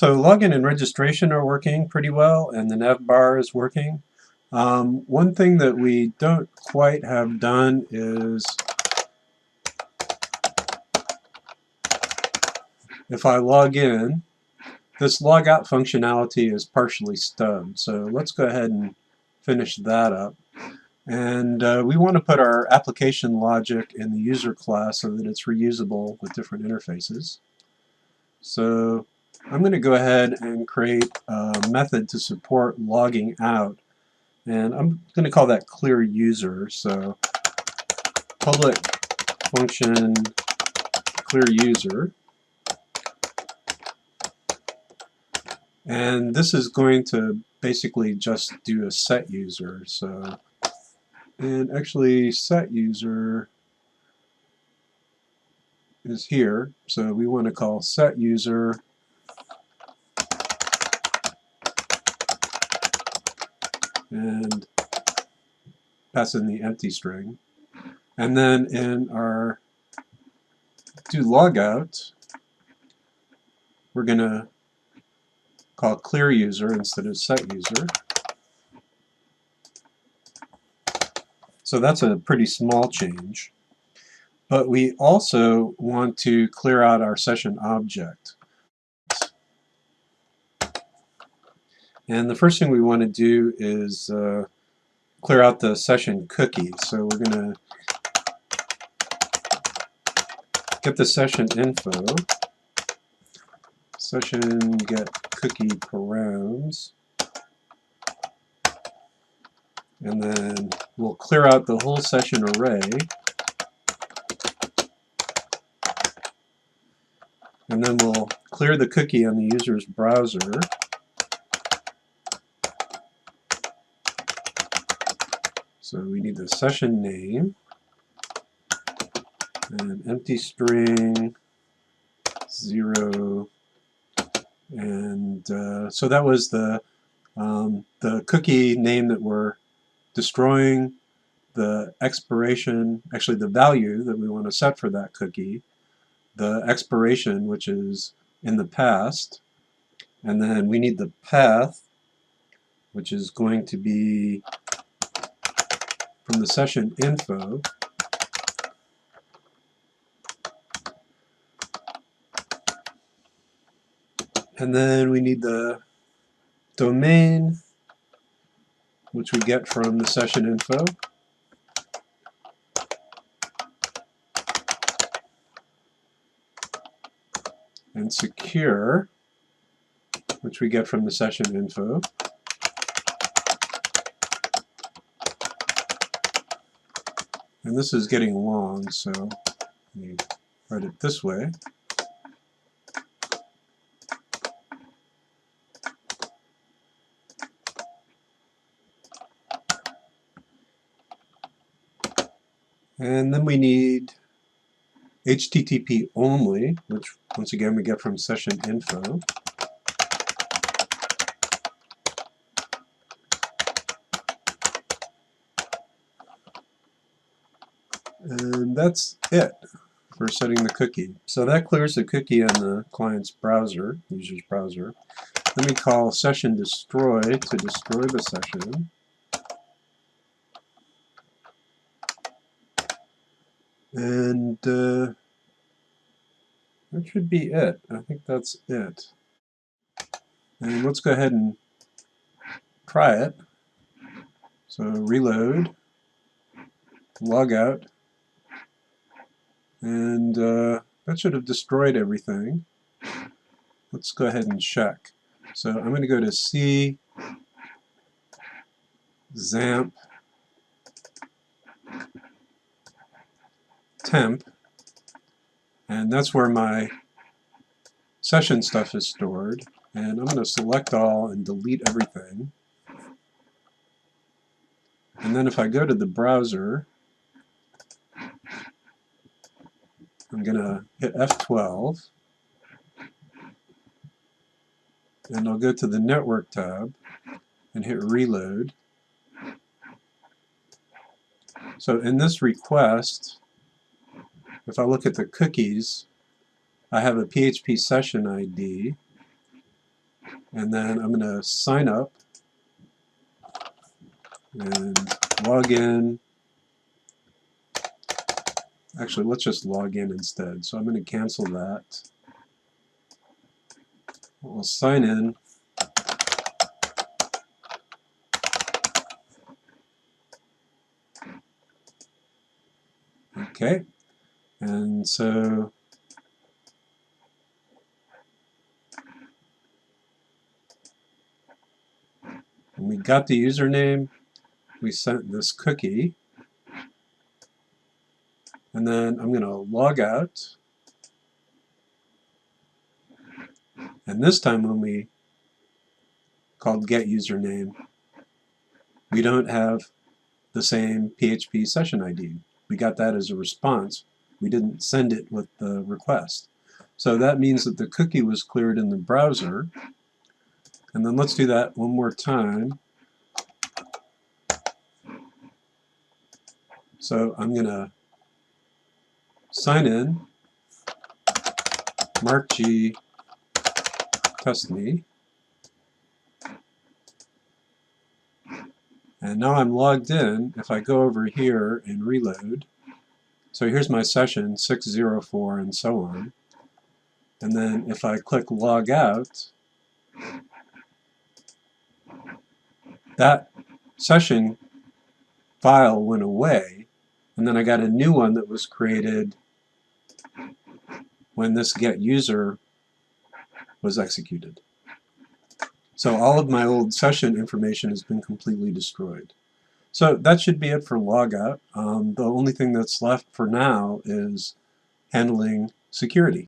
So login and registration are working pretty well, and the nav bar is working. One thing that we don't quite have done is if I log in, this logout functionality is partially stubbed. So let's go ahead and finish that up. And we want to put our application logic in the user class so that it's reusable with different interfaces. So I'm going to go ahead and create a method to support logging out. And I'm going to call that clear user. So public function clear user. And this is going to basically just do a set user. So, and actually set user is here. So we want to call set user and pass in the empty string. And then in our do logout, we're going to call clear user instead of set user. So that's a pretty small change. But we also want to clear out our session object. And the first thing we want to do is clear out the session cookie. So we're going to get the session info, session get cookie params, and then we'll clear out the whole session array, and then we'll clear the cookie on the user's browser. So we need the session name, and empty string 0, and so that was the cookie name that we're destroying, the expiration, actually the value that we want to set for that cookie, the expiration, which is in the past, and then we need the path, which is going to be from the session info. And then we need the domain, which we get from the session info. And secure, which we get from the session info. And this is getting long, so let me write it this way. And then we need HTTP only, which once again we get from session info. And that's it for setting the cookie. So that clears the cookie on the client's browser, user's browser. Then we call session destroy to destroy the session. And that should be it. I think that's it. And let's go ahead and try it. So reload, log out, and that should have destroyed everything. Let's go ahead and check. So I'm going to go to C, XAMPP, temp, and that's where my session stuff is stored. And I'm going to select all and delete everything. And then if I go to the browser, I'm going to hit F12, and I'll go to the Network tab and hit Reload. So in this request, if I look at the cookies, I have a PHP session ID, and then I'm going to sign up and log in. Actually, let's just log in instead. So I'm going to cancel that. We'll sign in. Okay, and so when we got the username, we sent this cookie, and then I'm going to log out. And this time when we called get username, we don't have the same PHP session ID. We got that as a response. We didn't send it with the request. So that means that the cookie was cleared in the browser. And then let's do that one more time. So I'm going to sign in, Mark G, test me. And now I'm logged in. If I go over here and reload, so here's my session, 604 and so on. And then if I click log out, that session file went away, and then I got a new one that was created when this get user was executed. So all of my old session information has been completely destroyed. So that should be it for logout. The only thing that's left for now is handling security.